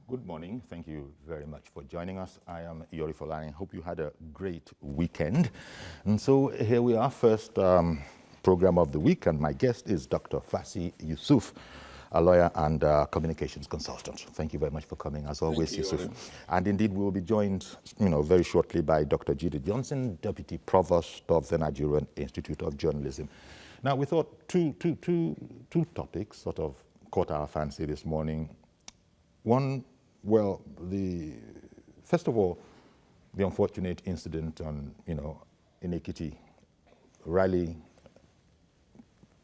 Good morning. Thank you very much for joining us. I am Yori Folani. Hope you had a great weekend. And so here we are, first program of the week, and my guest is Dr. Fasi Yusuf, a lawyer and communications consultant. Thank you very much for coming, as always, Yusuf. And indeed, we will be joined, very shortly by Dr. Jide Johnson, Deputy Provost of the Nigerian Institute of Journalism. Now, we thought two topics sort of caught our fancy this morning. One, well, first of all, the unfortunate incident on, in Ekiti,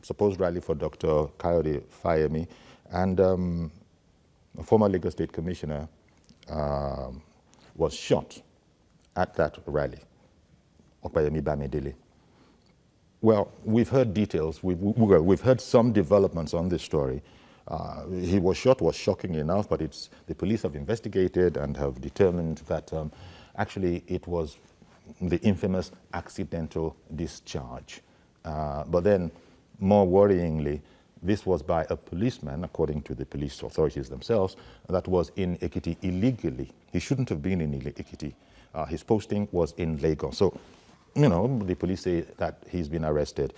supposed rally for Dr. Kayode Fayemi, and a former Lagos State Commissioner was shot at that rally, Opayemi Bamidele. Well, we've heard details, we've heard some developments on this story. He was shot was shocking enough, but the police have investigated and have determined that actually it was the infamous accidental discharge. But then, more worryingly, this was by a policeman, according to the police authorities themselves, that was in Ekiti illegally. He shouldn't have been in Ekiti. His posting was in Lagos. So, the police say that he's been arrested.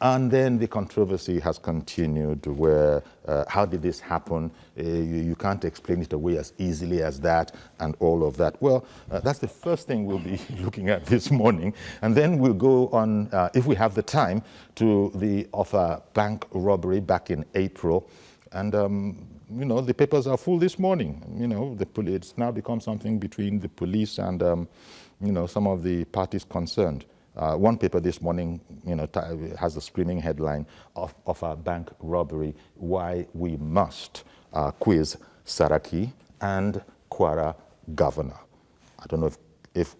And then the controversy has continued where, how did this happen? You can't explain it away as easily as that and all of that. Well, that's the first thing we'll be looking at this morning. And then we'll go on, if we have the time, to the Offa bank robbery back in April. And, the papers are full this morning. It's now become something between the police and, some of the parties concerned. One paper this morning, has a screaming headline of a bank robbery, why we must quiz Saraki and Kwara governor. I don't know if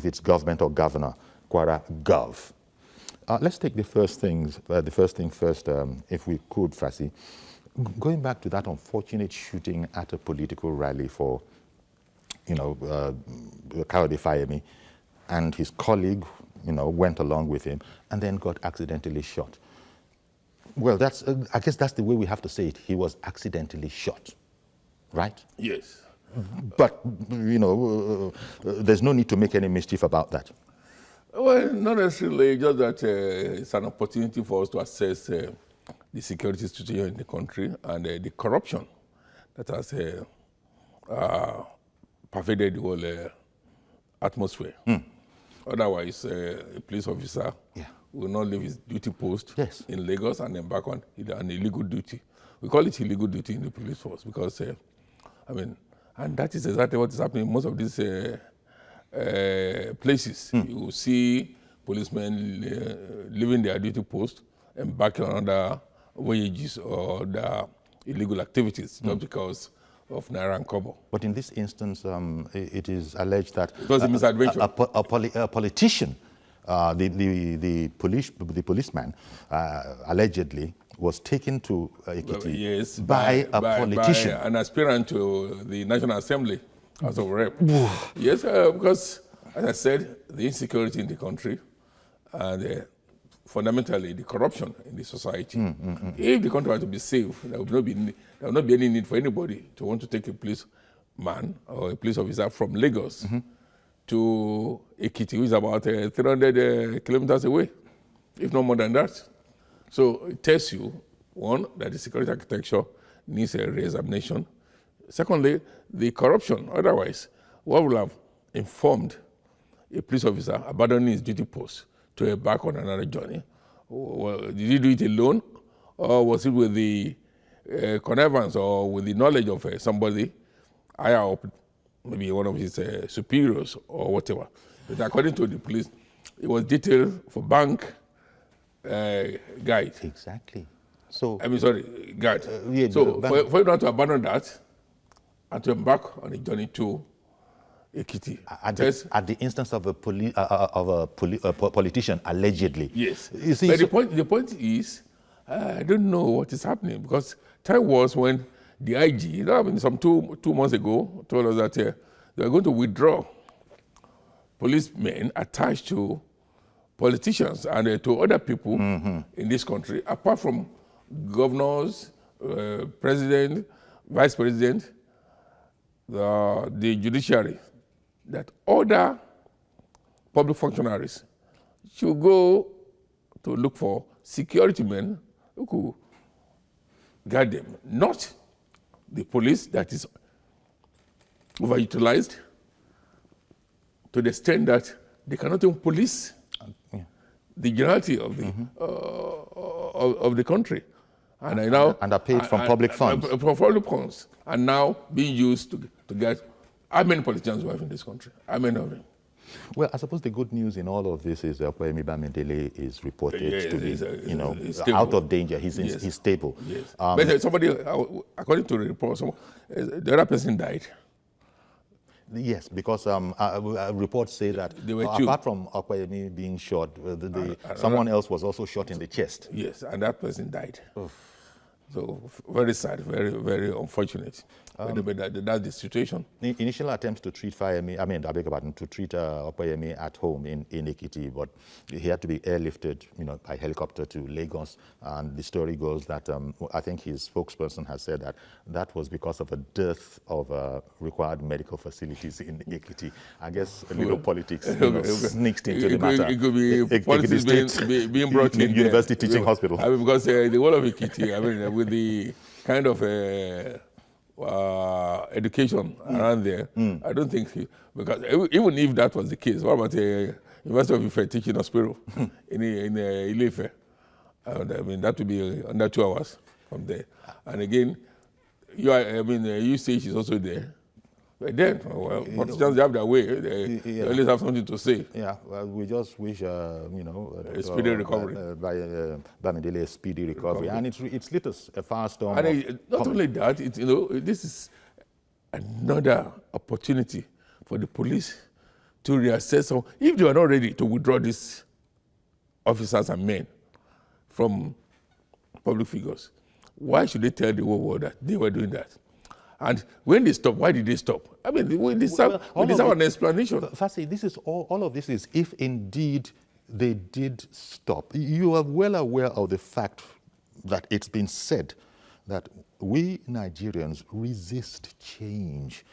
it's government or governor, Kwara Gov. Let's take the first thing first, if we could, Fasi. Going back to that unfortunate shooting at a political rally for, Kayode Fayemi, and his colleague, went along with him and then got accidentally shot. Well, I guess that's the way we have to say it. He was accidentally shot, right? Yes. But, there's no need to make any mischief about that. Well, not necessarily, just that it's an opportunity for us to assess the security situation in the country and the corruption that has pervaded the whole atmosphere. Otherwise, a police officer will not leave his duty post in Lagos and embark on an illegal duty. We call it illegal duty in the police force because, and that is exactly what is happening in most of these places. You see policemen leaving their duty post, embarking on other voyages or the illegal activities just because of Naira and Kobo. But in this instance, it is alleged that it was a misadventure. A politician, the policeman, allegedly was taken to Ekiti by a politician. By an aspirant to the National Assembly as a rep. Yes, because, as I said, the insecurity in the country and fundamentally the corruption in the society. If the country were to be safe, there would not be any need for anybody to want to take a policeman or a police officer from Lagos to Ekiti, which is about 300 kilometers away, if not more than that. So it tells you, one, that the security architecture needs a re-examination. Secondly, the corruption. Otherwise, what will have informed a police officer abandoning his duty post to embark on another journey? Well, did he do it alone, or was it with the connivance or with the knowledge of somebody higher up, maybe one of his superiors or whatever? But according to the police, it was detailed for bank guide. Exactly. Guide. So for you not to abandon that and to embark on a journey to Ekiti. At the instance of a politician, allegedly. Yes. You see, but the point is, I don't know what is happening because time was when the IG, some two months ago, told us that they are going to withdraw policemen attached to politicians and to other people in this country, apart from governors, president, vice president, the judiciary that other public functionaries should go to look for security men who could guide them, not the police that is overutilized to the extent that they cannot even police the generality of the of the country, and are paid from public funds. From public funds, and now being used to get how many politicians we have in this country? How many of them? Well, I suppose the good news in all of this is that Opeyemi Bamidele is reported to be, he's out of danger. He's stable. Yes. But somebody, according to the report, the other person died. Yes, because reports say that apart from Opeyemi being shot, someone else was also shot in the chest. Yes, and that person died. So very sad, very, very unfortunate. That's the situation. Initial attempts to treat Opeyemi at home in Ekiti, but he had to be airlifted, by helicopter to Lagos. And the story goes that I think his spokesperson has said that was because of a dearth of required medical facilities in Ekiti. I guess a little politics sneaked into the matter. It could be politics being brought in University Teaching Hospital. Because the whole of Ekiti, with the kind of education around there, I don't think because even if that was the case, what about the University of Ife Teaching Hospital in Ile-Ife? That would be under 2 hours from there. And again, UCH is also there. But then, politicians have their way. They always have something to say. Yeah, well, we just wish, a speedy recovery. Bamidele a speedy recovery. And it's lit a firestorm. And not only that, this is another opportunity for the police to reassess if they are not ready to withdraw these officers and men from public figures. Why should they tell the whole world that they were doing that? And when they stop, why did they stop? We deserve an explanation. Fasi, this is all of this is if indeed they did stop. You are well aware of the fact that it's been said that we Nigerians resist change.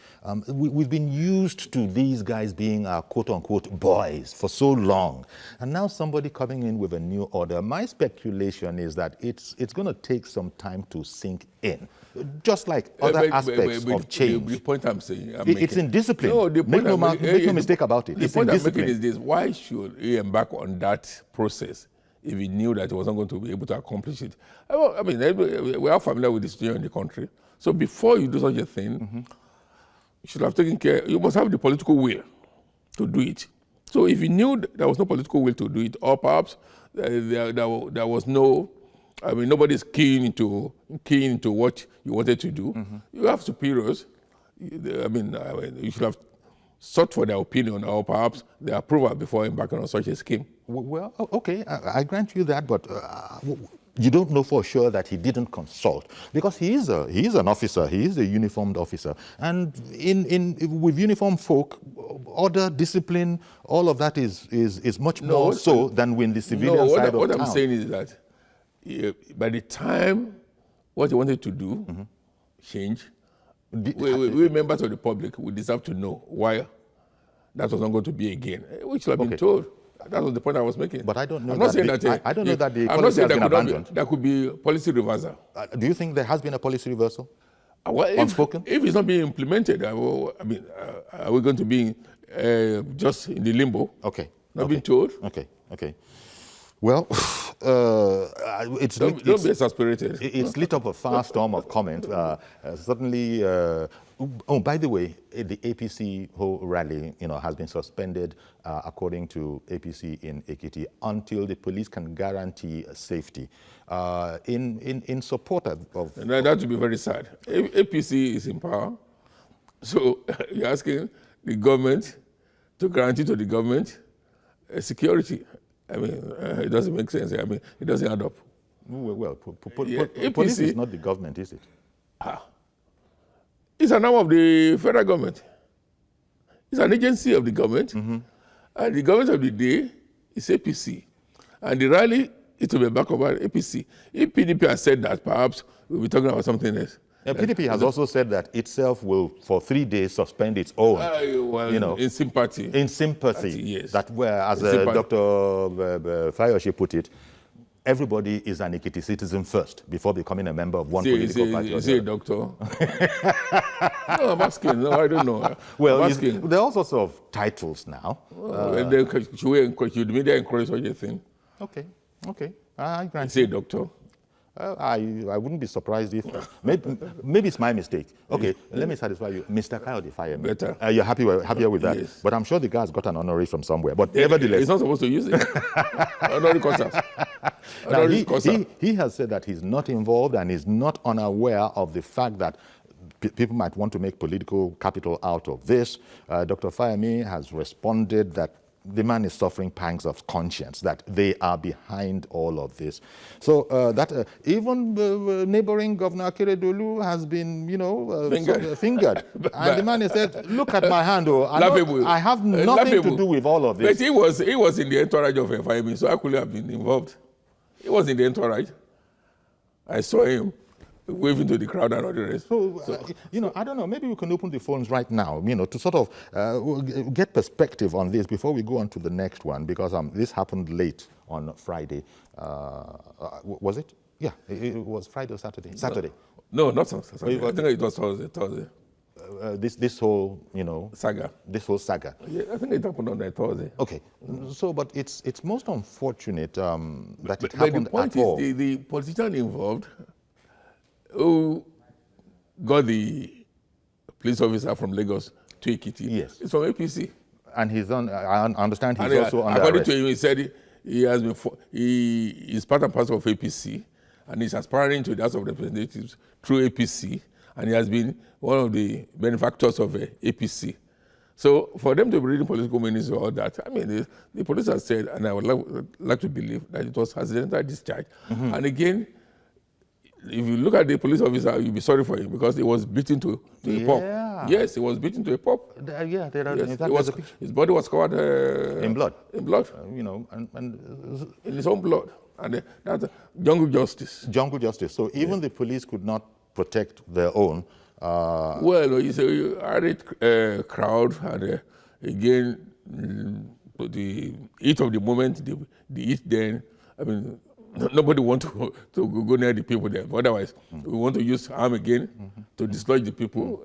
We've been used to these guys being our quote-unquote boys for so long. And now somebody coming in with a new order. My speculation is that it's going to take some time to sink in, just like other aspects of change. The point I'm making, it's in discipline. No, make no mistake about it. The point I'm making is this: why should he embark on that process if he knew that he wasn't going to be able to accomplish it? We are familiar with the situation in the country. So before you do such a thing, you should have taken care. You must have the political will to do it. So if you knew there was no political will to do it, or perhaps there was no, nobody's keen into what you wanted to do, you have superiors. You should have sought for their opinion or perhaps their approval before embarking on such a scheme. Well, okay, I grant you that, but you don't know for sure that he didn't consult, because he is an officer, he is a uniformed officer, and with uniformed folk, order, discipline, all of that is much more so than when the civilian side of town. What I'm saying is that by the time what he wanted to do change, we members of the public, we deserve to know why that was not going to be again. We should have been told. That was the point I was making. But I don't know. I'm not saying that. I don't know that the policy has been abandoned. There could be policy reversal. Do you think there has been a policy reversal? Unspoken? If it's not being implemented, are we going to be just in the limbo? Okay. Not being told. Okay. Well, don't be exasperated. It's lit up a firestorm of comment. Certainly. By the way, the APC whole rally, has been suspended, according to APC in Ekiti, until the police can guarantee safety. In support of and that would be very sad. APC is in power, so you're asking the government to guarantee to the government security. It doesn't make sense. It doesn't add up. Well, police is not the government, is it? It's an arm of the federal government. It's an agency of the government. And the government of the day is APC. And the rally is to be back over APC. If PDP has said that, perhaps we'll be talking about something else. PDP has also said that itself will, for 3 days, suspend its own. Well, you know, in sympathy. In sympathy. Yes. That, as Dr. Fayoshe put it, everybody is an Ekiti citizen first before becoming a member of one political party. Is he a doctor? No, I'm asking. No, I don't know. Well, I'm asking. there are all sorts of titles now. Should media encourage such a thing? Okay. I grant Is he a doctor? I wouldn't be surprised if maybe it's my mistake. Okay, let me satisfy you, Mr. Kayode Fayemi. Better. You're happier with that. Yes. But I'm sure the guy's got an honorary from somewhere. But nevertheless, he's not supposed to use it. Honorary course. Now, he has said that he's not involved and is not unaware of the fact that people might want to make political capital out of this. Dr. Fayemi has responded that the man is suffering pangs of conscience, that they are behind all of this. So even neighboring Governor Akeredolu has been, fingered. And the man has said, look at my hand, I have nothing to do with all of this. But he was in the entourage of Fayemi, so I could have been involved. He was in the entourage. I saw him waving to the crowd and all the rest. So, I don't know, maybe we can open the phones right now, to sort of get perspective on this before we go on to the next one, because this happened late on Friday. Was it? Yeah, it was Friday or Saturday? Saturday. No, not Saturday. I think it was Thursday. This whole, saga. This whole saga. Yeah, I think it happened on Thursday. Okay, so but it's most unfortunate that it happened but the point at all. Is the politician involved who got the police officer from Lagos to Ekiti. Yes. It's from APC. And he's on, I understand he's also under according arrest. to him, he said he is part and parcel of APC, and he's aspiring to the House of Representatives through APC, and he has been one of the benefactors of APC. So for them to be reading political meanings or all that, I mean, the police has said, and I would like to believe that it was accidental discharge. Mm-hmm. And again, if you look at the police officer, you'll be sorry for him because he was beaten to a pulp. Yes, he was beaten to a pulp. His body was covered in blood. In blood. And in his own blood. And that's jungle justice. Jungle justice. So even the police could not protect their own. Well, you say you added crowd, and again, the heat of the moment, the heat then, I mean, nobody wants to go near the people there. But otherwise, we want to use arm again to dislodge the people.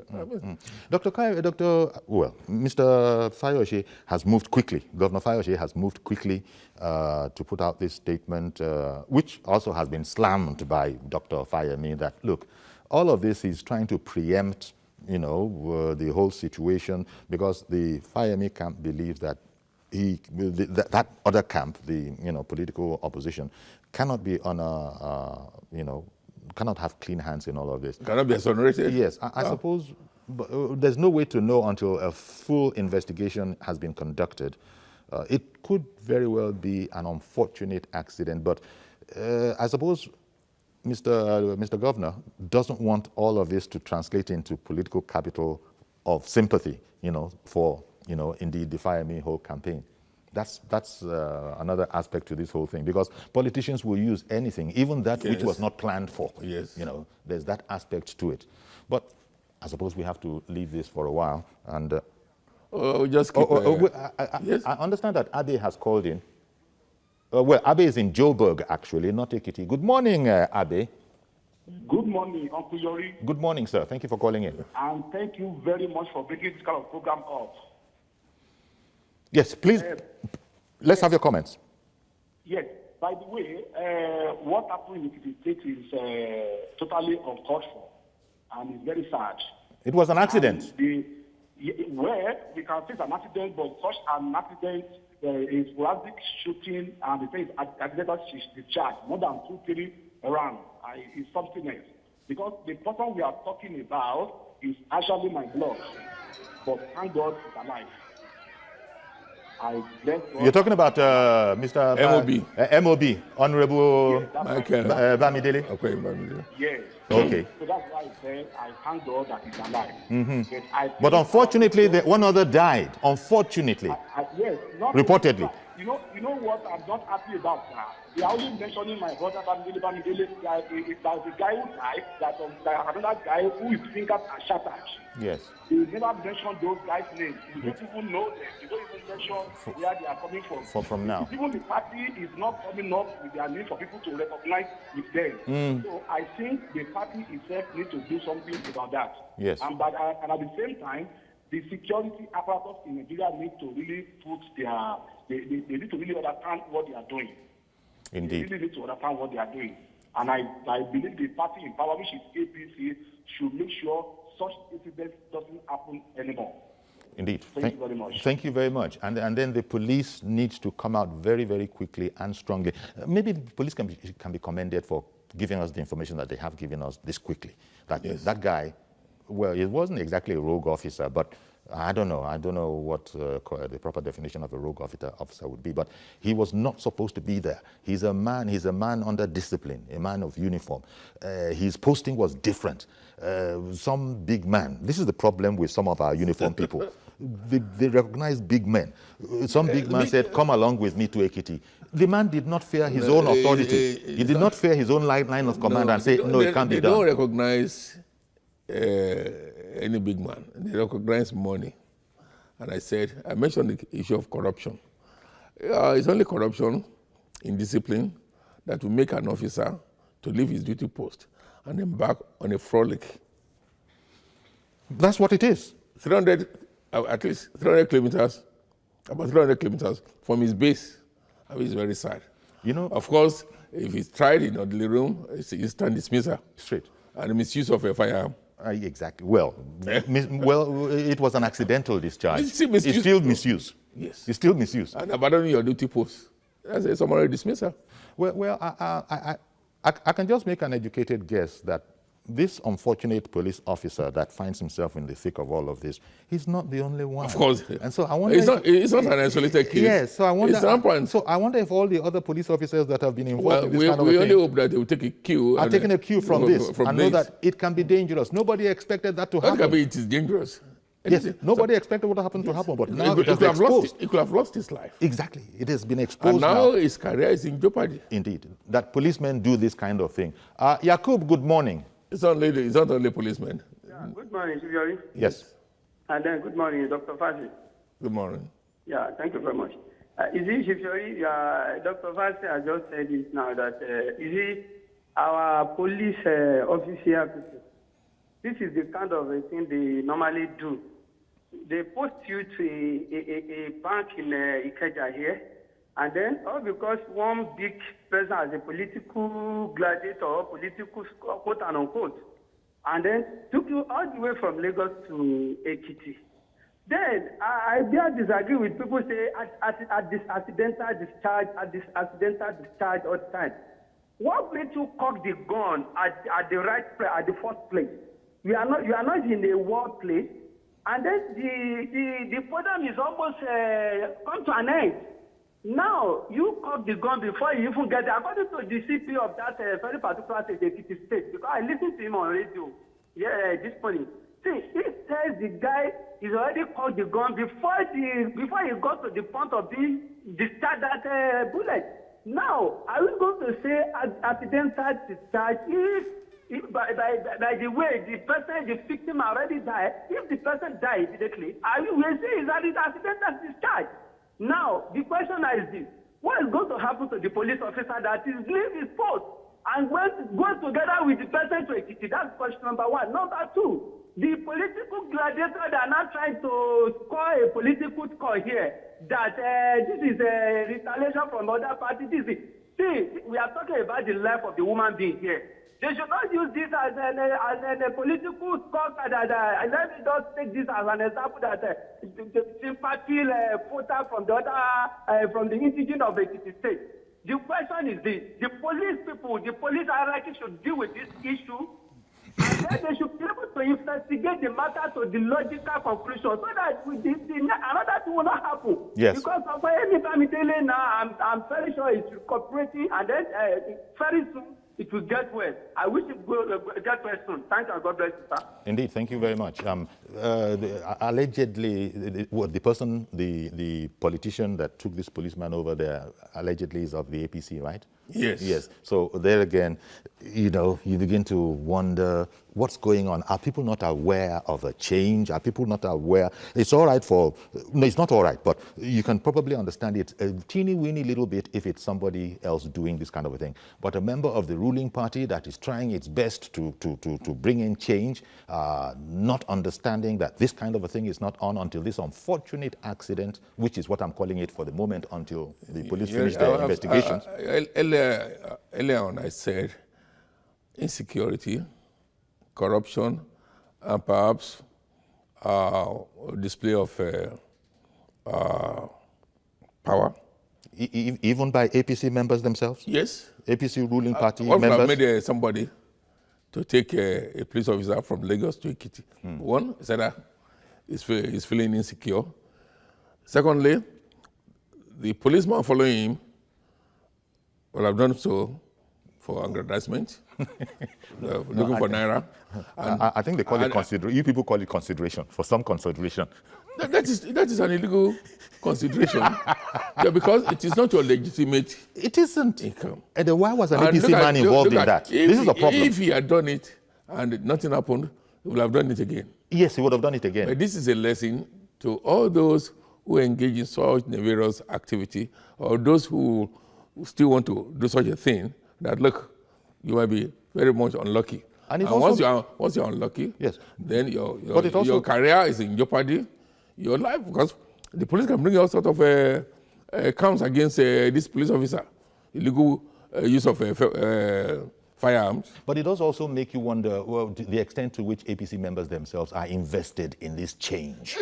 Mr. Fayoshe has moved quickly. Governor Fayoshe has moved quickly to put out this statement, which also has been slammed by Dr. Fayemi, that, look, all of this is trying to preempt, the whole situation, because the Fayemi camp believes that that other camp, the political opposition, cannot be on cannot have clean hands in all of this. Cannot be exonerated? Yes, I suppose there's no way to know until a full investigation has been conducted. It could very well be an unfortunate accident, but I suppose Mr. Governor doesn't want all of this to translate into political capital of sympathy, for indeed the Fire Me whole campaign. That's another aspect to this whole thing, because politicians will use anything, even that which was not planned for. Yes. There's that aspect to it. But I suppose we have to leave this for a while. And just keep, yes. I understand that Abe has called in. Abe is in Joburg, actually, not Ekiti. Good morning, Abe. Good morning, Uncle Yori. Good morning, sir. Thank you for calling in. And thank you very much for bringing this kind of program up. Yes, please, let's have your comments. Yes. By the way, what happened in the state is totally uncalled for, and it's very sad. It was an accident. Where we can say it's an accident, but such an accident is sporadic shooting, and the thing is accidental discharge, more than 2-3 rounds. It's something else. Because the person we are talking about is actually my blood, but thank God he's alive. You're talking about Mr. MOB, Honorable Bamidele? Okay, Bamidele. Yes. Okay. So that's why I said I thank God that he's alive. Mm-hmm. But unfortunately, one other died. Unfortunately. Yes. Reportedly. You know what I'm not happy about now? They are only mentioning my brother Bamidele. There's a guy who died, another guy who is fingered and shattered. Yes. They never mention those guys' names. We don't even know them. They don't even mention where they are coming from. From now. Even the party is not coming up with their name for people to recognize with them. So I think the party itself needs to do something about that. Yes. And at the same time, the security apparatus in Nigeria need to really put they need to really understand what they are doing. Indeed. They really need to understand what they are doing. And I believe the party in power, which is APC, should make sure such incidents doesn't happen anymore. Indeed. Thank you very much. Thank you very much. And then the police needs to come out very, very quickly and strongly. Maybe the police can be commended for giving us the information that they have given us this quickly. That guy, well, it wasn't exactly a rogue officer, but I don't know what the proper definition of a rogue officer would be, but he was not supposed to be there. He's a man under discipline, a man of uniform. His posting was different. Some big man. This is the problem with some of our uniform people. They recognize big men. Some big man said, come along with me to Ekiti. The man did not fear his own authority. He did not fear his own line of command and say, no, it can't be done. They don't recognize any big man. They recognize money. And I mentioned the issue of corruption. It's only corruption in discipline that will make an officer to leave his duty post and embark on a frolic. That's what it is. At least 300 kilometers, about 300 kilometers from his base. I mean, it's very sad. You know, of course, if he's tried in the ordinary room, it's instant dismissal. Straight. And the misuse of a firearm. Exactly. Well, it was an accidental discharge. It's still misuse. Yes. It's still misuse. And abandoning your duty post. That's a summary dismissal. Well, I can just make an educated guess that this unfortunate police officer that finds himself in the thick of all of this, he's not the only one. Of course. And so I wonder. It's not an isolated case. Yes. So I wonder. It's rampant. So I wonder if all the other police officers that have been involved in this kind of we thing only hope that they will take a cue. Are taking a cue from this and know that it can be dangerous. Nobody expected that to happen. That can be, it is dangerous. Yes, nobody expected what happened to happen, but now it could have lost his life. Exactly. It has been exposed and now. His career is in jeopardy. Indeed. That policemen do this kind of thing. Yakub, good morning. It's not only policemen. Yeah, good morning, Siviyori. Yes. And then good morning, Dr. Fasi. Good morning. Yeah, thank you very much. Is it Siviyori? Dr. Fasi has just said it now that is it our police officer people? This is the kind of thing they normally do. They post you to a bank in Ikeja here, and then all because one big person has a political gladiator or political quote and unquote, and then took you all the way from Lagos to Ekiti. Then I dare disagree with people say at this accidental discharge all the time. What made you cock the gun at the right place, at the first place? You are not in a war place. And then the program is almost come to an end. Now, you cock the gun before you even get there. According to the CP of that very particular state, because I listened to him on radio this morning. See, he says the guy is already cocked the gun before he got to the point of being discharged that bullet. Now, are we going to say accidental discharge if by the way the victim already died, if the person died immediately, we will say is that it's accidental discharge. Now, the question is this: what is going to happen to the police officer that is leaving his post and going together with the person to Ekiti? That's question number one. Number two, the political gladiator that are now trying to score a political score here, that this is a retaliation from other parties. See, we are talking about the life of the woman being here. They should not use this as a political scorecard. Let me just take this as an example that the sympathy voter from the other from the indigenous of Ekiti state. The question is this: the police people, the police hierarchy should deal with this issue, and then they should be able to investigate the matter to the logical conclusion, so that another thing will not happen. Yes. Because of any Bamidele now, I'm very sure it's cooperating, and then very soon it will get well. I wish it will get well soon. Thank you, and God bless you, sir. Indeed, thank you very much. Allegedly, the politician that took this policeman over there, allegedly is of the APC, right? Yes. Yes. So there again, you begin to wonder what's going on. Are people not aware of a change? Are people not aware? It's all right no, it's not all right, but you can probably understand it a teeny-weeny little bit if it's somebody else doing this kind of a thing. But a member of the ruling party that is trying its best to bring in change, not understanding that this kind of a thing is not on until this unfortunate accident, which is what I'm calling it for the moment, until the police finish their investigations. Earlier on, I said insecurity, corruption, and perhaps display of power. Even by APC members themselves? Yes. APC ruling party What members? have made somebody to take a police officer from Lagos to Ekiti? One, is that he's feeling insecure. Secondly, the policeman following him will have done so for aggrandizement, looking for naira. I think they call it consideration. You people call it consideration, for some consideration. That is an illegal consideration. Yeah, because it is not your legitimate It isn't. income. And then why was an APC man involved in that? This is a problem. If he had done it and nothing happened, he would have done it again. Yes, he would have done it again. But this is a lesson to all those who engage in such nefarious activity, or those who still want to do such a thing, that look, you might be very much unlucky. And once you're unlucky, yes, then your career is in jeopardy, your life, because the police can bring all sorts of counts against this police officer, illegal use of firearms. But it does also make you wonder, well, the extent to which APC members themselves are invested in this change.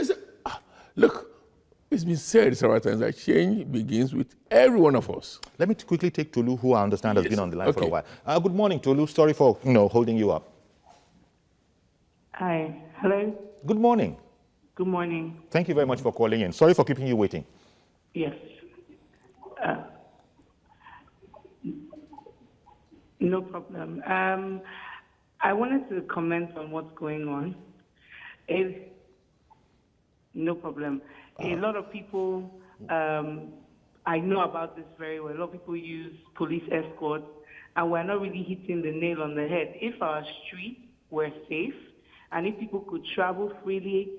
Look, it's been said several times that change begins with every one of us. Let me quickly take Tolu, who I understand has been on the line for a while. Good morning, Tolu. Sorry for holding you up. Hi. Hello. Good morning. Good morning. Thank you very much for calling in. Sorry for keeping you waiting. Yes. No problem. I wanted to comment on what's going on. No problem. A lot of people, I know about this very well. A lot of people use police escorts, and we're not really hitting the nail on the head. If our streets were safe, and if people could travel freely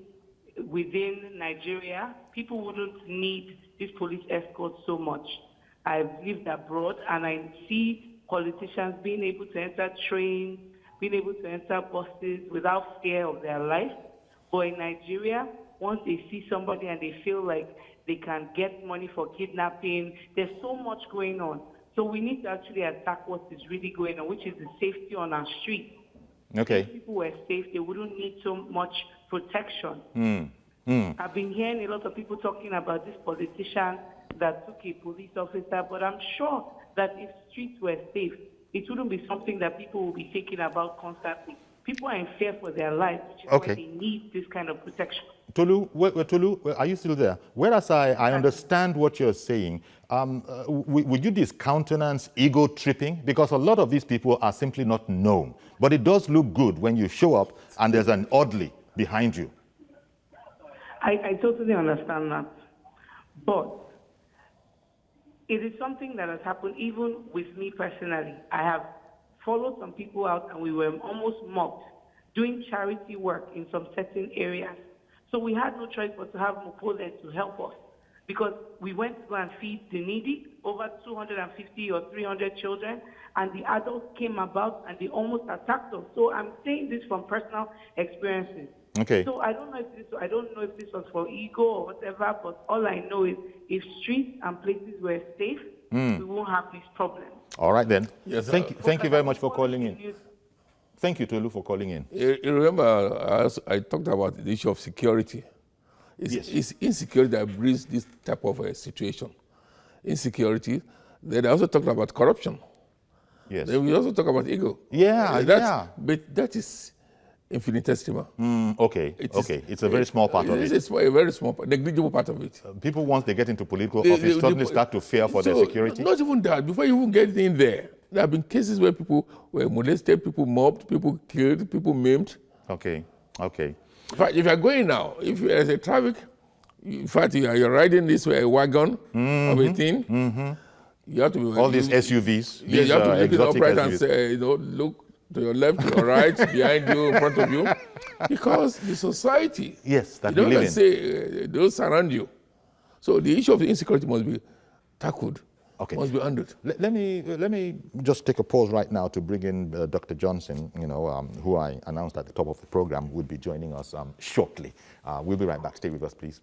within Nigeria, people wouldn't need these police escorts so much. I've lived abroad, and I see politicians being able to enter trains, being able to enter buses without fear of their life. But in Nigeria, once they see somebody and they feel like they can get money for kidnapping, there's so much going on. So we need to actually attack what is really going on, which is the safety on our streets. Okay. If people were safe, they wouldn't need so much protection. I've been hearing a lot of people talking about this politician that took a police officer, but I'm sure that if streets were safe, it wouldn't be something that people will be thinking about constantly. People are in fear for their lives, which is why they need this kind of protection. Tolu, are you still there? Whereas I understand what you're saying, would you discountenance ego tripping? Because a lot of these people are simply not known. But it does look good when you show up and there's an orderly behind you. I totally understand that. But it is something that has happened even with me personally. I have followed some people out and we were almost mobbed doing charity work in some certain areas. So we had no choice but to have Mopole to help us, because we went to go and feed the needy, over 250 or 300 children, and the adults came about and they almost attacked us. So I'm saying this from personal experiences. Okay. So I don't know if this was for ego or whatever, but all I know is if streets and places were safe, we won't have these problems. All right then. Yes, thank you very much for calling in. Thank you, Tolu, for calling in. You remember, I talked about the issue of security. It's insecurity that brings this type of situation. Insecurity. Then I also talked about corruption. Yes. Then we also talk about ego. But that is infinitesimal. Okay. It's a very small part of it. It's a very small, negligible part of it. People, once they get into political office, suddenly start to fear for their security. Not even that. Before you even get in there, there have been cases where people were molested, people mobbed, people killed, people maimed. Okay. In fact, if you're going now, if there's a traffic, in fact, you're riding this way, a wagon of a thing, you have to be... All these SUVs. Yeah, you have to be looking exotic upright SUVs. and say, look to your left, to your right, behind you, in front of you. Because the society, Yes, that you we don't live in. say those around you. So the issue of the insecurity must be tackled, Okay. must be handled. Let me just take a pause right now to bring in Dr. Johnson, who I announced at the top of the program would be joining us shortly. We'll be right back. Stay with us, please.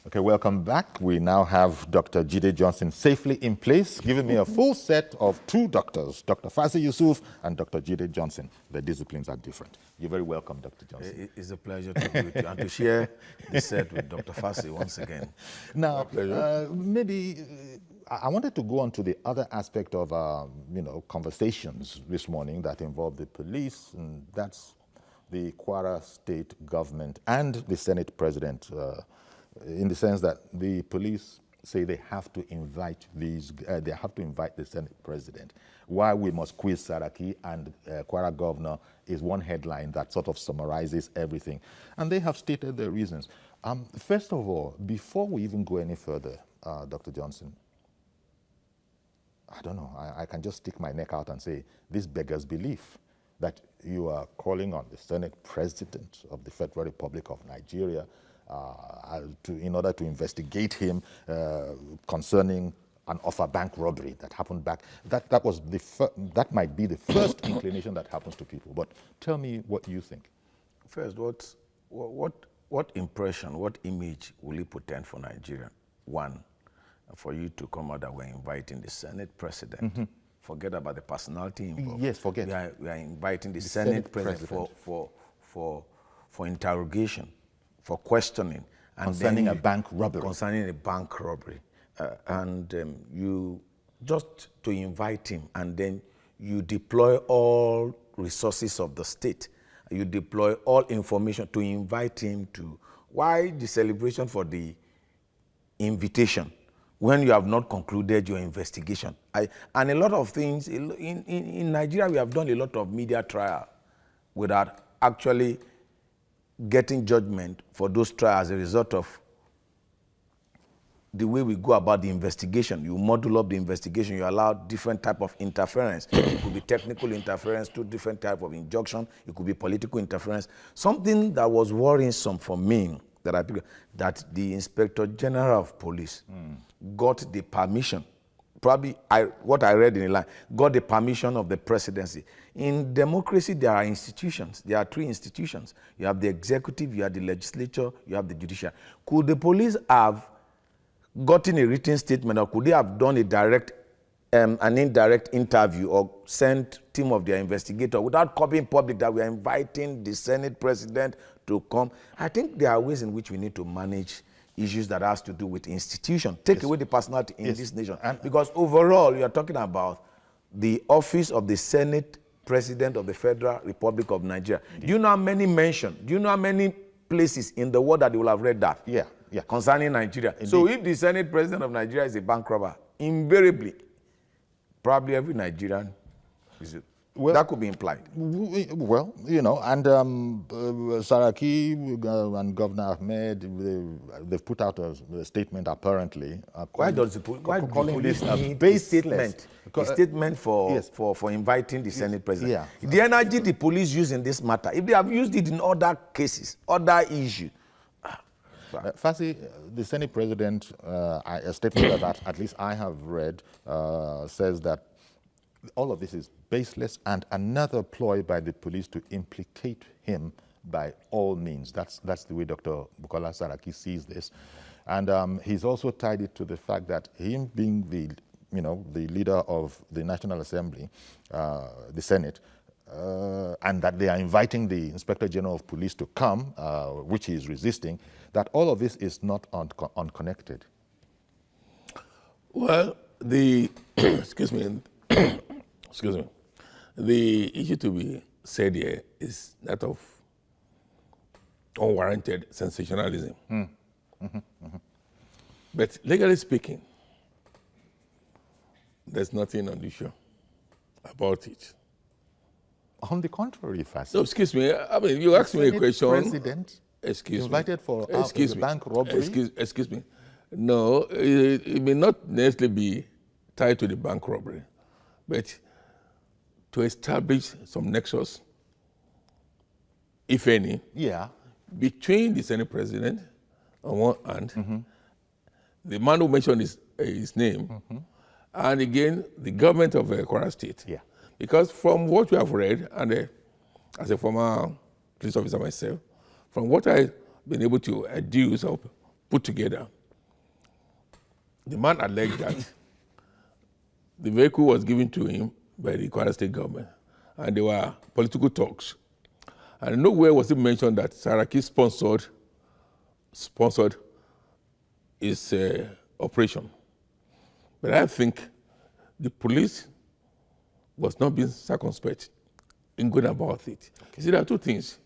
Okay, welcome back. We now have Dr. Jide Johnson safely in place, giving me a full set of two doctors, Dr. Fasi Yusuf and Dr. Jide Johnson. The disciplines are different. You're very welcome, Dr. Johnson. It's a pleasure to be with you and to share the set with Dr. Fasi once again. Now, maybe I wanted to go on to the other aspect of, conversations this morning that involve the police, and that's the Kwara State government and the Senate president, in the sense that the police say they have to invite the Senate president. Why we must quiz Saraki and Kwara governor is one headline that sort of summarizes everything. And they have stated their reasons. First of all, before we even go any further, Dr. Johnson, I don't know, I can just stick my neck out and say, this beggars belief that you are calling on the Senate president of the Federal Republic of Nigeria in order to investigate him concerning an offer bank robbery that happened back. That might be the first inclination that happens to people. But tell me what you think. First, what impression, what image will it portend for Nigeria? One, for you to come out that we're inviting the Senate president. Forget about the personality involved. Yes, forget. We are inviting the Senate president for interrogation, for questioning. Concerning a bank robbery. Concerning a bank robbery. You just to invite him, and then you deploy all resources of the state. You deploy all information to invite him to. Why the celebration for the invitation when you have not concluded your investigation? And a lot of things, in Nigeria, we have done a lot of media trial without actually getting judgment for those trials as a result of the way we go about the investigation. You model up the investigation, you allow different type of interference. It could be technical interference, two different type of injunction, it could be political interference. Something that was worrisome for me, that the Inspector General of Police got the permission, probably what I read in the line, got the permission of the presidency. In democracy, there are institutions. There are three institutions. You have the executive, you have the legislature, you have the judiciary. Could the police have gotten a written statement, or could they have done an indirect interview or sent team of their investigator without copying public that we are inviting the Senate president to come? I think there are ways in which we need to manage issues that has to do with institution. Take away the personality in this nation. Because overall, you are talking about the office of the Senate President of the Federal Republic of Nigeria. Do you know how many mentioned? Do you know how many places in the world that they will have read that? Yeah. Concerning Nigeria. Indeed. So if the Senate President of Nigeria is a bank robber, invariably, probably every Nigerian that could be implied. Well, and Saraki and Governor Ahmed, they've put out a statement apparently. Why does the police need a statement? A statement for inviting the Senate President. Yeah. The energy the police use in this matter, if they have used it in other cases, other issues. Fasi, the Senate President, a statement that at least I have read, says that all of this is baseless and another ploy by the police to implicate him by all means. That's the way Dr. Bukola Saraki sees this. And he's also tied it to the fact that him being the leader of the National Assembly, the Senate, and that they are inviting the Inspector General of Police to come, which he is resisting, that all of this is not unconnected. Well, excuse me, the issue to be said here is that of unwarranted sensationalism. But legally speaking, there's nothing unusual about it. On the contrary, No, excuse me. I mean, you asked me a question. President Excuse invited me. for Excuse me. bank robbery. Excuse me. No, it may not necessarily be tied to the bank robbery, but to establish some nexus, if any, Yeah. between the Senate President on one hand, the man who mentioned his name, and again, the government of Kwara State. Yeah. Because from what we have read, and as a former police officer myself, from what I've been able to adduce or put together, the man alleged that the vehicle was given to him by the Kwara State government, and there were political talks. And nowhere was it mentioned that Saraki sponsored his operation. But I think the police was not being circumspect in going about it. You see, there are two things: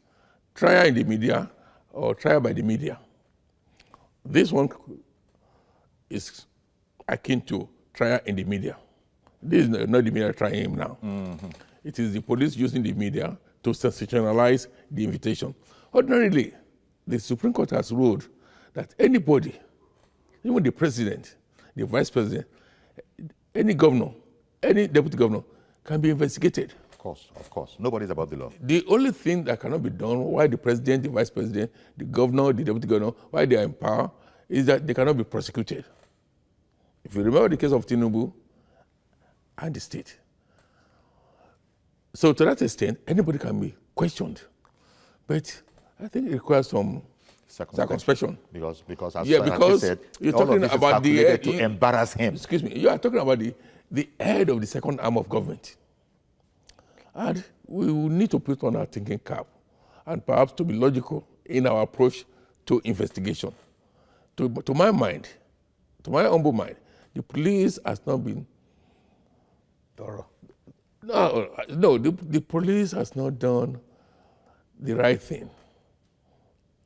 trial in the media or trial by the media. This one is akin to trial in the media. This is not the media trying him now. It is the police using the media to sensationalize the invitation. Ordinarily, the Supreme Court has ruled that anybody, even the president, the vice president, any governor, any deputy governor, can be investigated. Of course. Nobody's above the law. The only thing that cannot be done while the president, the vice president, the governor, the deputy governor, while they are in power, is that they cannot be prosecuted. If you remember the case of Tinubu and the state. So to that extent, anybody can be questioned. But I think it requires some circumspection. Because as Yeah, Saraki because said, you're all of talking this is about the calculated to embarrass him. Excuse me, you are talking about the head of the second arm of government. And we will need to put on our thinking cap and perhaps to be logical in our approach to investigation. To my mind, to my humble mind, the police has not been Thorough. No, the police has not done the right thing.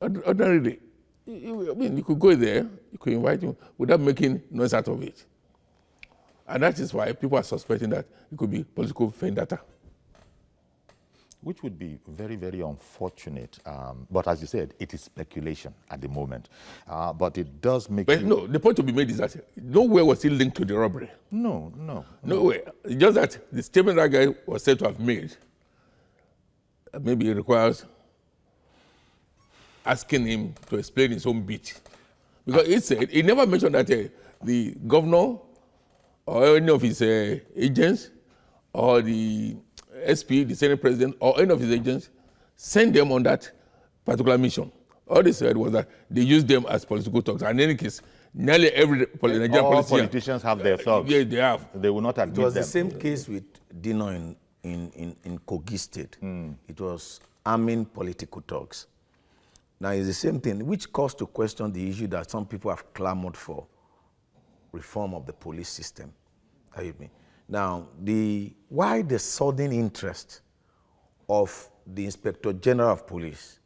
Ordinarily, you could go there, you could invite him without making noise out of it. And that is why people are suspecting that it could be political vendetta. Which would be very, very unfortunate. But as you said, it is speculation at the moment. But it does make But no, the point to be made is that nowhere was he linked to the robbery. No. Nowhere. It's just that the statement that guy was said to have made, maybe it requires asking him to explain his own bit. Because he said, he never mentioned that the governor or any of his agents or the SP, the Senate President, or any of his agents sent them on that particular mission. All they said was that they used them as political talks. And in any case, nearly every Nigerian politicians have their thugs. Yeah, they have. They will not admit It was them. the same case with Dino in Kogi State. It was arming political talks. Now it's the same thing, which caused to question the issue that some people have clamored for, reform of the police system. Are you with me? Now, why the sudden interest of the Inspector General of Police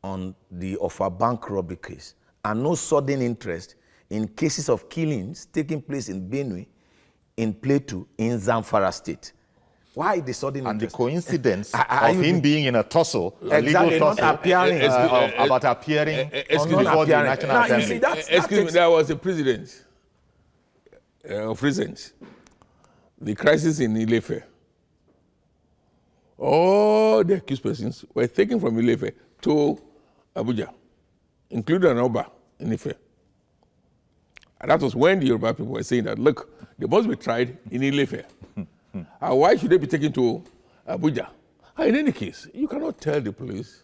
on of a bank robbery case, and no sudden interest in cases of killings taking place in Benue, in Plateau, in Zamfara State? Why the sudden And the interest? coincidence of him being in a tussle, a Exactly, legal not tussle, appearing. about appearing excuse me. before the Appearing. National Now, you Assembly. see, that Excuse me, takes- there was a president of recent, the crisis in Ilefe. All the accused persons were taken from Ilefe to Abuja, including an Oba in Ife. And that was when the Yoruba people were saying that, look, they must be tried in Ilefe. And why should they be taken to Abuja? And in any case, you cannot tell the police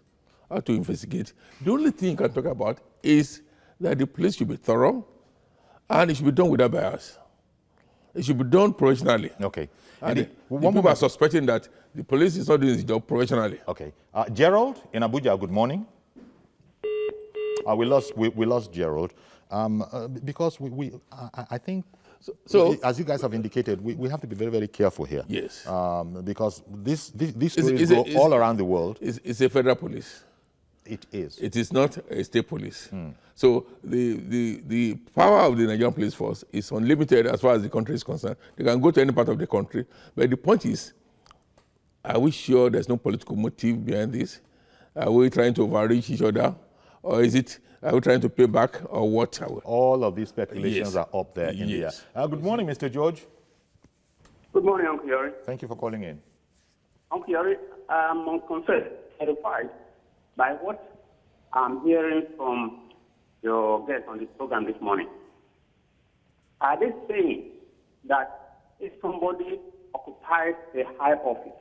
how to investigate. The only thing you can talk about is that the police should be thorough and it should be done without bias. It should be done professionally. Okay. And And the people are suspecting that the police is not doing its job professionally. Okay. Gerald in Abuja, good morning. We lost Gerald because I think So as you guys have indicated, we have to be very, very careful here. Yes. Because these stories go all around the world. It's a federal police. It is. It is not a state police. So the power of the Nigerian police force is unlimited as far as the country is concerned. They can go to any part of the country. But the point is, are we sure there's no political motive behind this? Are we trying to overreach each other? Or are we trying to pay back, or what? All of these speculations Yes. are up there in the air. Good morning, Mr. George. Good morning, Uncle Yori. Thank you for calling in. Uncle Yori, I'm unconfessed, terrified by what I'm hearing from your guest on this program this morning. Are they saying that if somebody occupies a high office,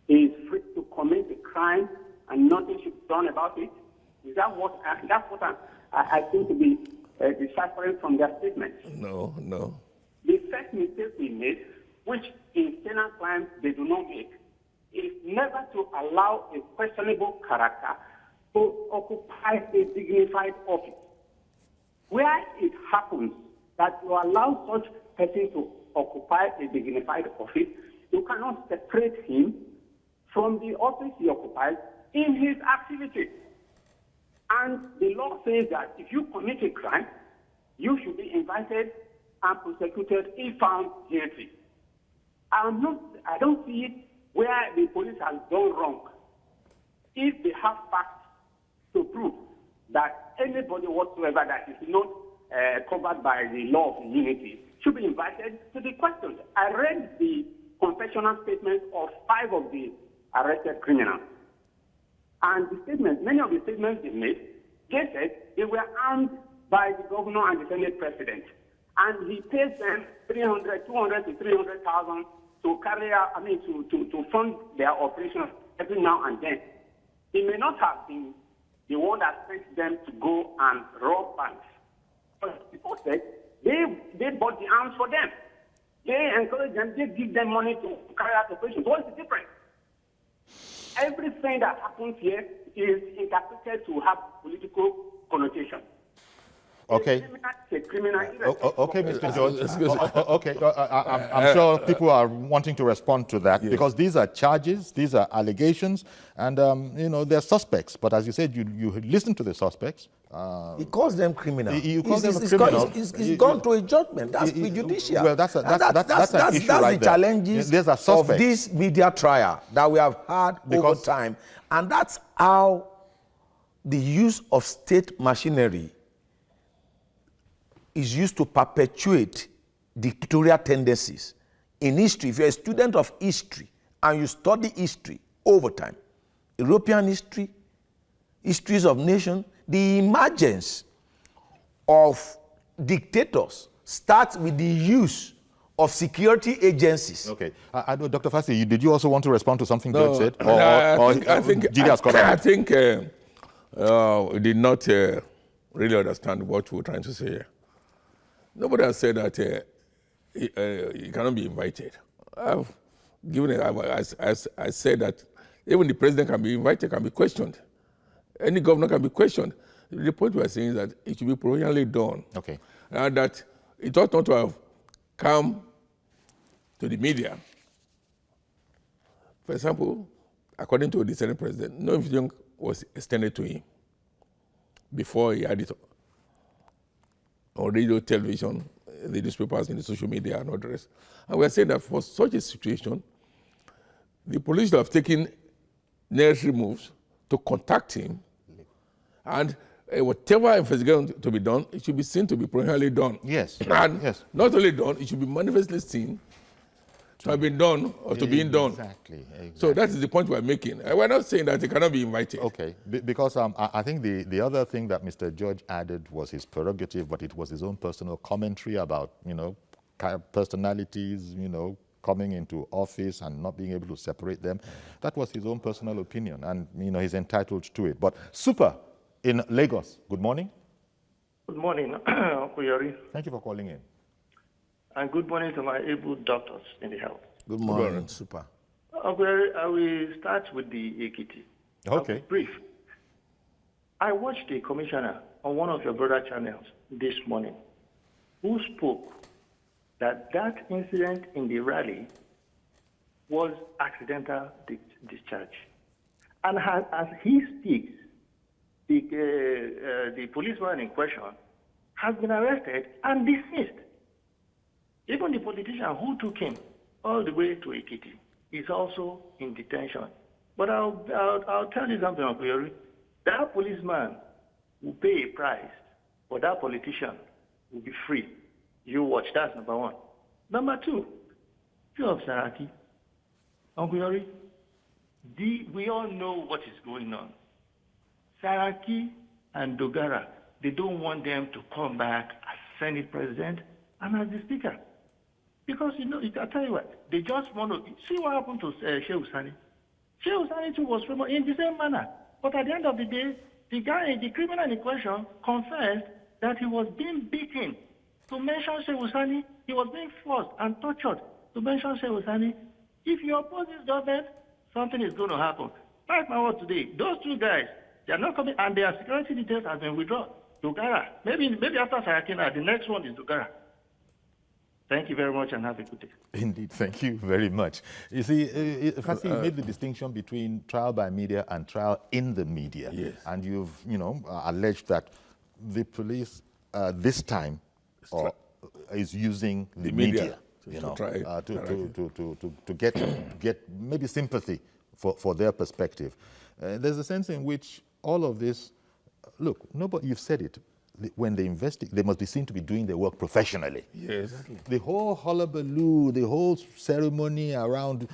he is free to commit a crime and nothing should be done about it? Is that what? That's what I seem to be deciphering from their statement. No. The first mistake we made, which in penal crimes they do not make, is never to allow a questionable character to occupy a dignified office. Where it happens that you allow such person to occupy a dignified office, you cannot separate him from the office he occupies in his activity. And the law says that if you commit a crime, you should be invited and prosecuted if found guilty. I don't see where the police has done wrong. If they have facts to prove that anybody whatsoever that is not covered by the law of immunity should be invited to be questioned. I read the confessional statements of 5 of the arrested criminals. And the statements, many of the statements they made, they said they were armed by the governor and the Senate president. And he pays them 200 to 300,000 to carry out, to fund their operations every now and then. He may not have been the one that sent them to go and rob banks. But people said they bought the arms for them. They encourage them, they give them money to carry out operations. What's the difference? Everything that happens here is interpreted to have political connotation. Okay. Criminal, okay, Mr. George. Okay, I'm sure people are wanting to respond to that because these are charges, these are allegations, and they're suspects. But as you said, you listen to the suspects. He calls them criminal. You call them criminal. He's gone to a judgment. That's prejudicial. Well, that's an issue right the challenges of this media trial that we have had over time, and that's how the use of state machinery is used to perpetuate dictatorial tendencies. In history, if you're a student of history and you study history over time, European history, histories of nations, the emergence of dictators starts with the use of security agencies. Okay. Dr. Fassi, did you also want to respond to something George said? I think we did not really understand what we were trying to say here. Nobody has said that you cannot be invited. I said that even the president can be invited, can be questioned. Any governor can be questioned. The point we are saying is that it should be professionally done. Okay. And that it ought not to have come to the media. For example, according to the Senate president, no invitation was extended to him before he had it on radio, television, the newspapers, in the social media, and all the rest. And we are saying that for such a situation, the police should have taken necessary moves to contact him, and whatever investigation to be done, it should be seen to be professionally done. Yes. And not only done, it should be manifestly seen to have been done or to be done. Exactly. So that is the point we're making. We're not saying that he cannot be invited. Okay, because I think the other thing that Mr. George added was his prerogative, but it was his own personal commentary about, personalities, coming into office and not being able to separate them. That was his own personal opinion, and, he's entitled to it. But Super in Lagos, good morning. Good morning, Uncle Yori. Thank you for calling in. and good morning to my able doctors in the health. Good morning, Super. I will start with the Ekiti. Okay. I'll be brief. I watched a commissioner on one of your brother channels this morning who spoke that incident in the rally was accidental discharge. And as he speaks, the policeman in question has been arrested and dismissed. Even the politician who took him all the way to Ekiti is also in detention. But I'll tell you something, Okoyori. That policeman will pay a price, but that politician will be free. You watch, that's number one. Number two, few of Saraki. Okoyori, we all know what is going on. Saraki and Dogara, they don't want them to come back as Senate President and as the Speaker. Because, I'll tell you what, they just want to see what happened to Sheikh Usani. Sheikh Usani too was framed in the same manner. But at the end of the day, the criminal in question confessed that he was being beaten. To mention Sheikh Usani, he was being forced and tortured. To mention Sheikh Usani, if you oppose this government, something is going to happen. Like my word today, those two guys, they are not coming, and their security details have been withdrawn. Dogara, maybe after Sarakina, the next one is Dogara. Thank you very much and have a good day. Indeed, thank you very much. You see, Fasi made the distinction between trial by media and trial in the media. Yes. And you've, alleged that the police this time is using the media, to get maybe sympathy for their perspective. There's a sense in which all of this, look, you've said it. When they investigate, they must be seen to be doing their work professionally. Yes. The whole hullabaloo, the whole ceremony around,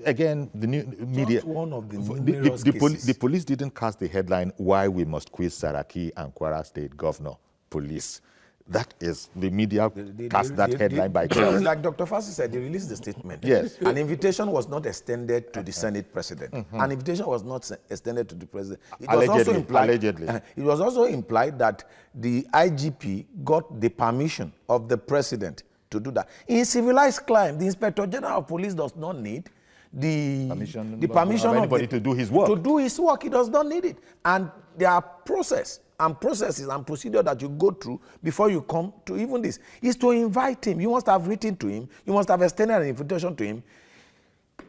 again, the new media. Just one of the numerous cases. The police didn't cast the headline, "Why we must quiz Saraki and Kwara State Governor Police." That is, the media cast that headline by choice. Like Dr. Fassi said, they released the statement. Yes. An invitation was not extended to the Senate President. An invitation was not extended to the President. It was Allegedly. It was also implied that the IGP got the permission of the President to do that. In civilized crime, the Inspector General of Police does not need the permission of anybody to do his work. To do his work, he does not need it. And there are processes and procedure that you go through before you come to even this. Is to invite him. You must have written to him. You must have extended an invitation to him.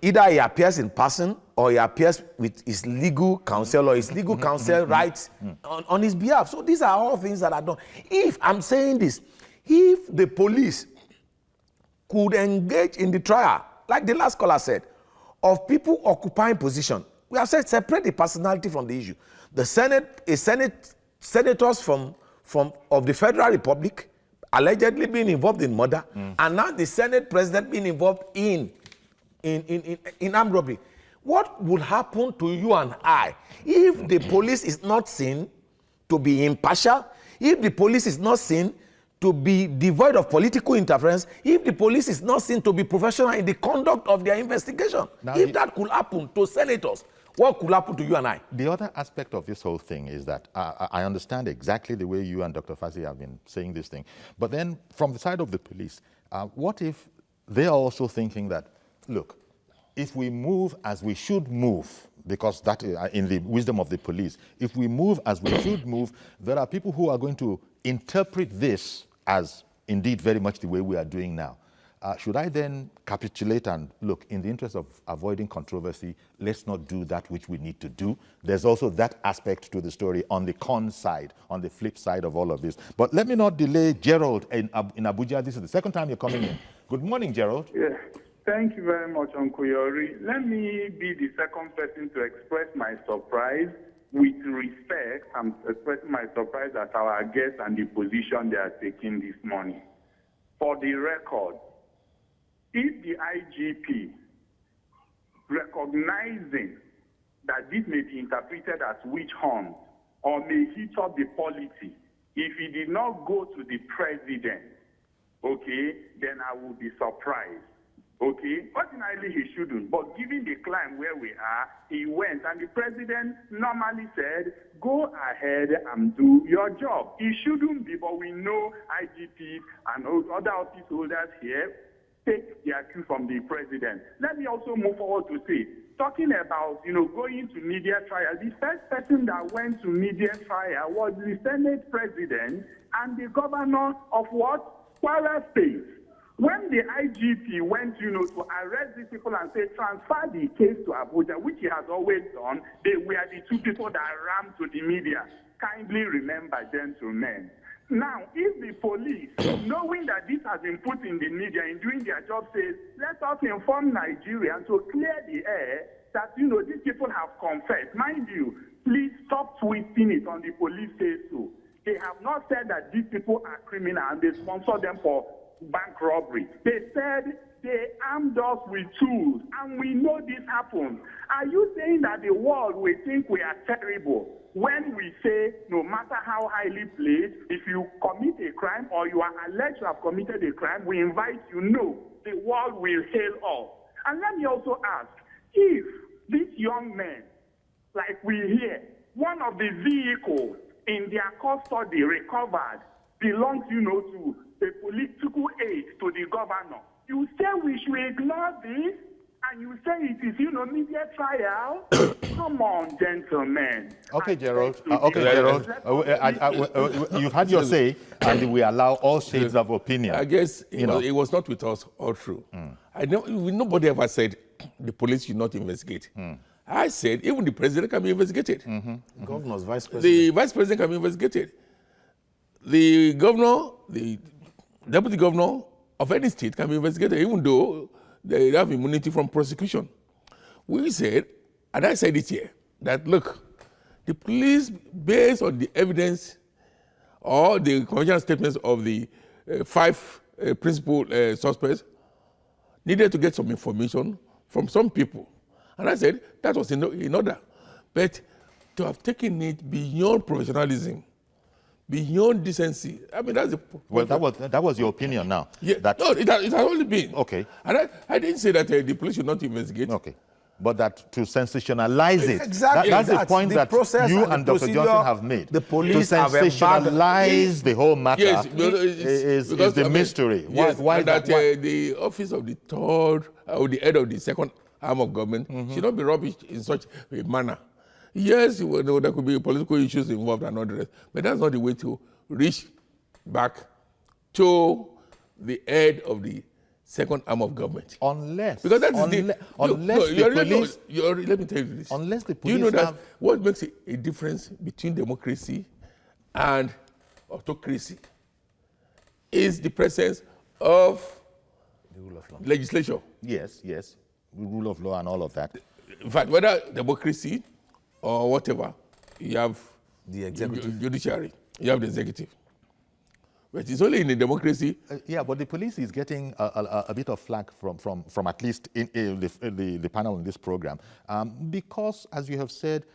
Either he appears in person or he appears with his legal counsel or his legal counsel writes on his behalf. So these are all things that are done. If I'm saying this, if the police could engage in the trial, like the last caller said, of people occupying position, we have said separate the personality from the issue. The senators of the Federal Republic allegedly being involved in murder, and now the Senate President being involved in armed robbery. What would happen to you and I if the police is not seen to be impartial, if the police is not seen to be devoid of political interference, if the police is not seen to be professional in the conduct of their investigation? Now, if that could happen to senators, what could happen to you and I? The other aspect of this whole thing is that I understand exactly the way you and Dr. Fassi have been saying this thing. But then from the side of the police, what if they are also thinking that, look, if we move as we should move, because that is in the wisdom of the police, if we move as we should move, there are people who are going to interpret this as indeed very much the way we are doing now. Should I then capitulate and look, in the interest of avoiding controversy, let's not do that which we need to do? There's also that aspect to the story on the con side, on the flip side of all of this. But let me not delay Gerald in Abuja. This is the second time you're coming in. Good morning, Gerald. Yes. Thank you very much, Uncle Yori. Let me be the second person to express my surprise. With respect, I'm expressing my surprise at our guests and the position they are taking this morning. For the record, if the IGP, recognizing that this may be interpreted as witch hunt or may hit up the polity, if he did not go to the president, okay, then I would be surprised. Okay, ordinarily he shouldn't, but given the climb where we are, he went, and the president normally said, go ahead and do your job. He shouldn't be, but we know IGPs and other office holders here take their cue from the president. Let me also move forward to say, talking about, going to media trial, the first person that went to media trial was the Senate president and the governor of what? Kwara State. When the IGP went, to arrest these people and say, transfer the case to Abuja, which he has always done, they were the two people that rammed to the media. Kindly remember, gentlemen. Now, if the police, knowing that this has been put in the media in doing their job, says, let us inform Nigerians to clear the air that, these people have confessed. Mind you, please stop twisting it on the police say so. They have not said that these people are criminal and they sponsor them for bank robbery. They said they armed us with tools, and we know this happens. Are you saying that the world will think we are terrible when we say, no matter how highly placed, if you commit a crime or you are alleged to have committed a crime, we invite you? No, the world will hail us. And let me also ask, if these young men, like we hear, one of the vehicles in their custody recovered belongs, to a political aid to the governor. You say we should ignore this, and you say it is, media trial? Come on, gentlemen. Okay, Gerald. You've had your say, and we allow all shades of opinion. I guess it was not with us all through. Nobody ever said the police should not investigate. I said even the president can be investigated. Governor's vice president. The vice president can be investigated. The governor, the deputy governor of any state can be investigated, even though they have immunity from prosecution. We said, and I said it here, that look, the police, based on the evidence or the conventional statements of the 5 principal suspects, needed to get some information from some people. And I said that was in order. But to have taken it beyond professionalism, beyond decency, I mean, that's the point. Well, that was your opinion now. Yeah, no, it has only been. Okay. And I didn't say that the police should not investigate. Okay. But that to sensationalize it. Exactly. That's the point that you and Dr. Johnson have made. The police to sensationalize the whole matter is the mystery. Yes, why the office of the third or the head of the second arm of government should not be rubbished in such a manner. Yes, there could be political issues involved and all the rest, but that's not the way to reach back to the head of the second arm of government. Unless, because that is let me tell you this. Unless the police do you know that what makes a difference between democracy and autocracy is the presence of the rule of law. Legislature. Yes, the rule of law and all of that. In fact, whether democracy or whatever, you have the executive, judiciary, you have the executive. But it's only in a democracy. But the police is getting a bit of flack from at least in the panel in this program, because, as you have said,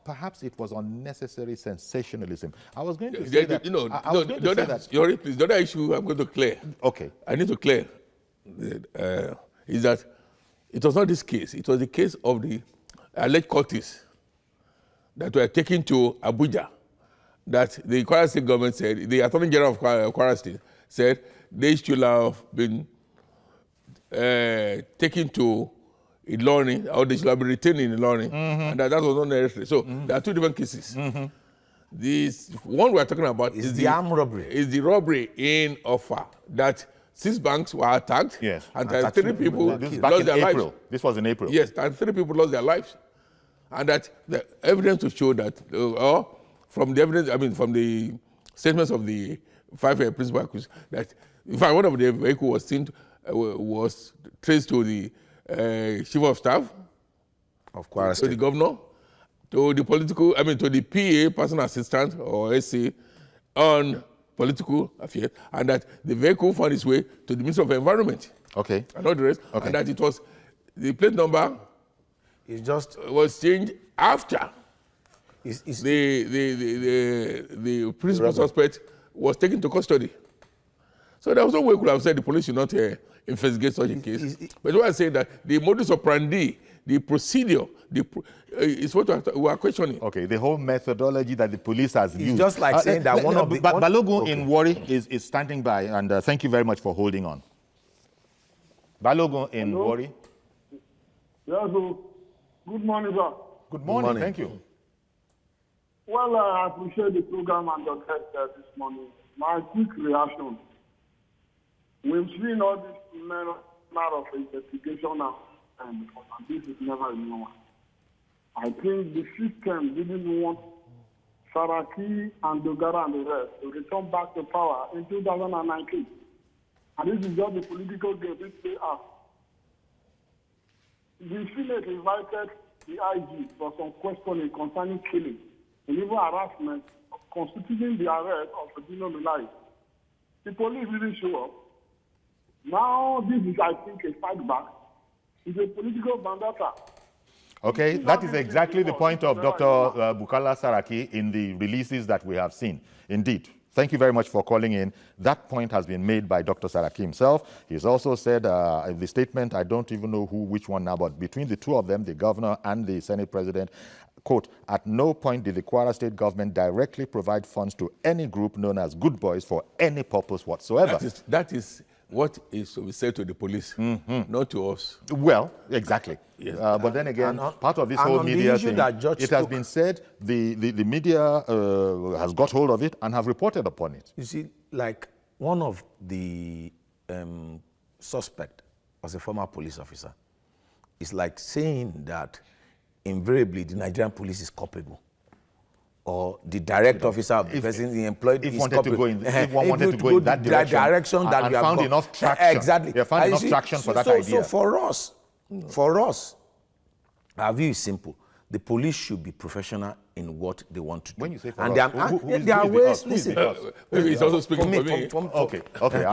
perhaps it was unnecessary sensationalism. I was going to say that. The other issue I'm going to clear. Okay. I need to clear is that it was not this case. It was the case of the alleged cultists that were taken to Abuja, that the Kwara State government said, the Attorney General of Kwara State said they should have been taken to Ilorin, or they should have been retained in Ilorin, and that was not necessary. So there are two different cases. This one we're talking about is the armed robbery. Is the robbery in Offa, that 6 banks were attacked, yes, and 3 people lost their lives. This was in April. Yes, and 3 people lost their lives. And that the evidence to show that, from the evidence, from the statements of the 5 principal accused, that in fact one of the vehicles was seen was traced to the chief of staff of Kwara State, to the governor, to the political, to the PA, personal assistant or SA, on political affairs, and that the vehicle found its way to the Minister of Environment. Okay. And all the rest, and that it was the plate number. It just was changed after the principal suspect was taken to custody. So there was no way we could have said the police should not investigate such a case. But what I say that the modus operandi, the procedure, is what we are questioning. Okay, the whole methodology that the police has used. It's just like saying that one of the... Balogun in Warri is standing by, and thank you very much for holding on. Balogun in Warri. Yes, good morning, sir. Good morning, thank you. Well, I appreciate the program and your guest this morning. My quick reaction. We've seen all this manner of investigation and this is never a new one. I think the system didn't want Saraki and Dogara and the rest to return back to power in 2019. And this is just the political game which they are. The Senate invited the IG for some questioning concerning killing and even harassment constituting the arrest of Dino Milai. The police didn't show up. Now this is, I think, a fight back. It's a political vendetta. Okay, that is exactly the point of Dr. Bukola Saraki in the releases that we have seen. Indeed. Thank you very much for calling in. That point has been made by Dr. Saraki himself. He's also said in the statement, I don't even know which one now, but between the two of them, the governor and the Senate president, quote, at no point did the Kwara state government directly provide funds to any group known as Good Boys for any purpose whatsoever. That is what is to be said to the police, not to us. Well, exactly. Yes. But then again, part of this whole media thing, it has been said the media has got hold of it and have reported upon it. You see, like one of the suspect was a former police officer. It's like saying that invariably the Nigerian police is culpable, or the direct officer of the person he employed is wanted to go in, if one wanted to go in that direction that and we have found enough traction. Exactly. They found enough traction for that idea. So for us, our view is simple. The police should be professional in what they want to do. When you say for and us, there are ways, listen. Maybe he's also speaking for me. Okay.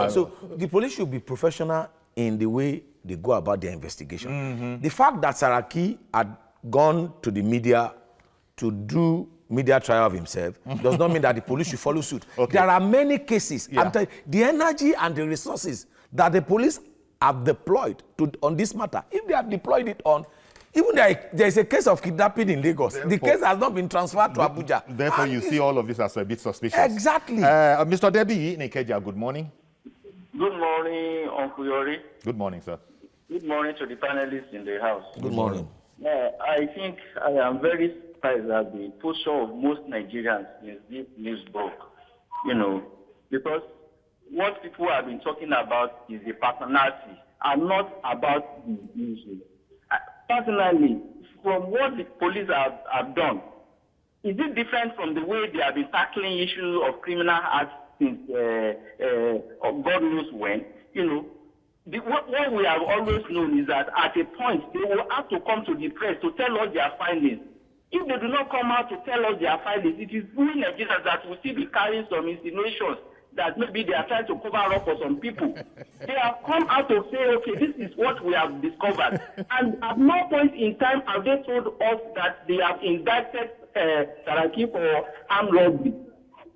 So the police should be professional in the way they go about their investigation. The fact that Saraki had gone to the media to do media trial of himself does not mean that the police should follow suit. Okay. There are many cases. Yeah. I'm telling you, the energy and the resources that the police have deployed on this matter, if they have deployed it on, even there is a case of kidnapping in Lagos. The case has not been transferred to Abuja. Therefore, you see all of this as a bit suspicious. Exactly. Mr. Debbie Nekeja, good morning. Good morning, Uncle Yori. Good morning, sir. Good morning to the panelists in the house. Good morning. I think I am very surprised at the posture of most Nigerians in this news broke. Because what people have been talking about is the personality and not about the issue. Personally, from what the police have done, is it different from the way they have been tackling issues of criminal acts since God knows when? What we have always known is that at a point they will have to come to the press to tell us their findings. If they do not come out to tell us their findings, it is we Nigerians that will still be carrying some insinuations that maybe they are trying to cover up for some people. They have come out to say, okay, this is what we have discovered. And at no point in time have they told us that they have indicted Saraki for armed robbery.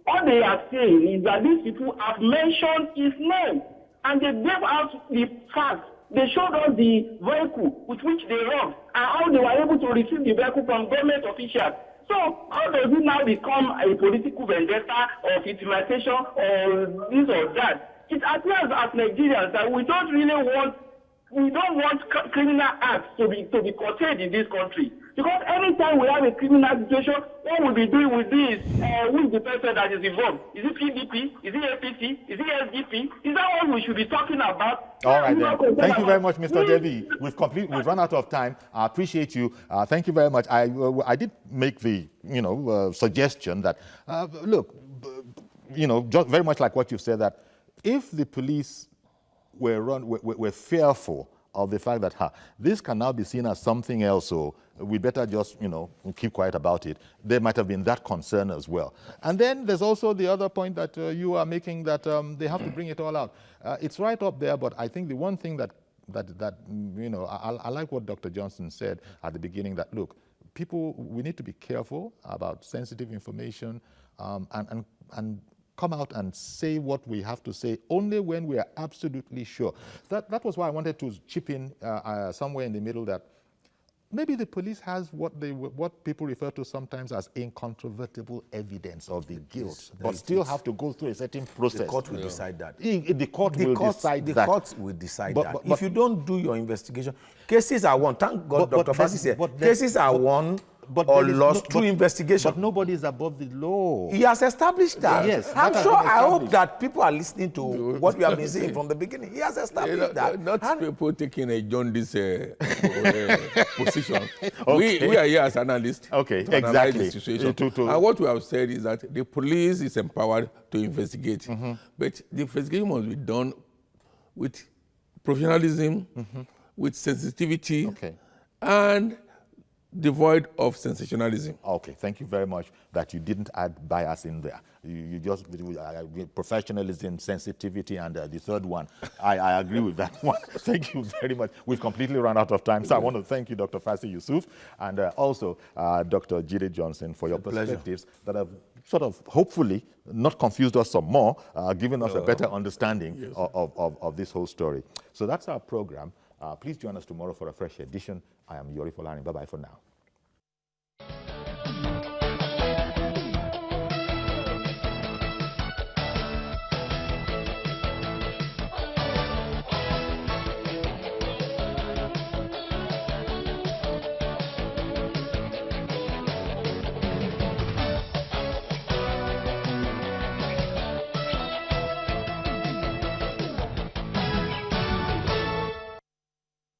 All they are saying is that these people have mentioned his name. And they gave out the facts. They showed us the vehicle with which they robbed and how they were able to receive the vehicle from government officials. So how does it now become a political vendetta or victimization or this or that? It appears as Nigerians that we don't want criminal acts to be curtailed in this country. Because anytime we have a criminal situation, what we'll be doing with this, who is the person that is involved? Is it PDP? Is it APC? Is it SDP? Is that what we should be talking about? All right, then. Thank you very much, Mr. Devi. We've run out of time. I appreciate you. Thank you very much. I did make the suggestion that, look, just very much like what you said, that if the police were fearful of the fact that this can now be seen as something else, so we better just keep quiet about it. There might have been that concern as well. And then there's also the other point that you are making, that they have to bring it all out. It's right up there, but I think the one thing that I like what Dr. Johnson said at the beginning, that look, we need to be careful about sensitive information, and come out and say what we have to say only when we are absolutely sure. That was why I wanted to chip in somewhere in the middle that maybe the police has what people refer to sometimes as incontrovertible evidence of the guilt, but still have to go through a certain process. The court will decide that. The court will decide that. The court will decide that. If you don't do your investigation, cases are won. Thank God Dr. Fassi said, cases are won or lost through investigation. But nobody is above the law. He has established that. Yes, I'm sure, I hope that people are listening to what we have been saying from the beginning. He has established that. Not people taking a jaundice position. Okay. We are here as analysts to analyze the situation. And what we have said is that the police is empowered to investigate. But the investigation must be done with professionalism, with sensitivity, and devoid of sensationalism. Okay, thank you very much that you didn't add bias in there. You just, professionalism, sensitivity, and the third one. I agree with that one. Thank you very much. We've completely run out of time, so I want to thank you, Dr. Fassi Yusuf, and also Dr. Jide Johnson for your perspectives that have sort of, hopefully, not confused us some more, given us a better understanding of this whole story. So that's our program. Please join us tomorrow for a fresh edition. I am Yori Folani. Bye-bye for now.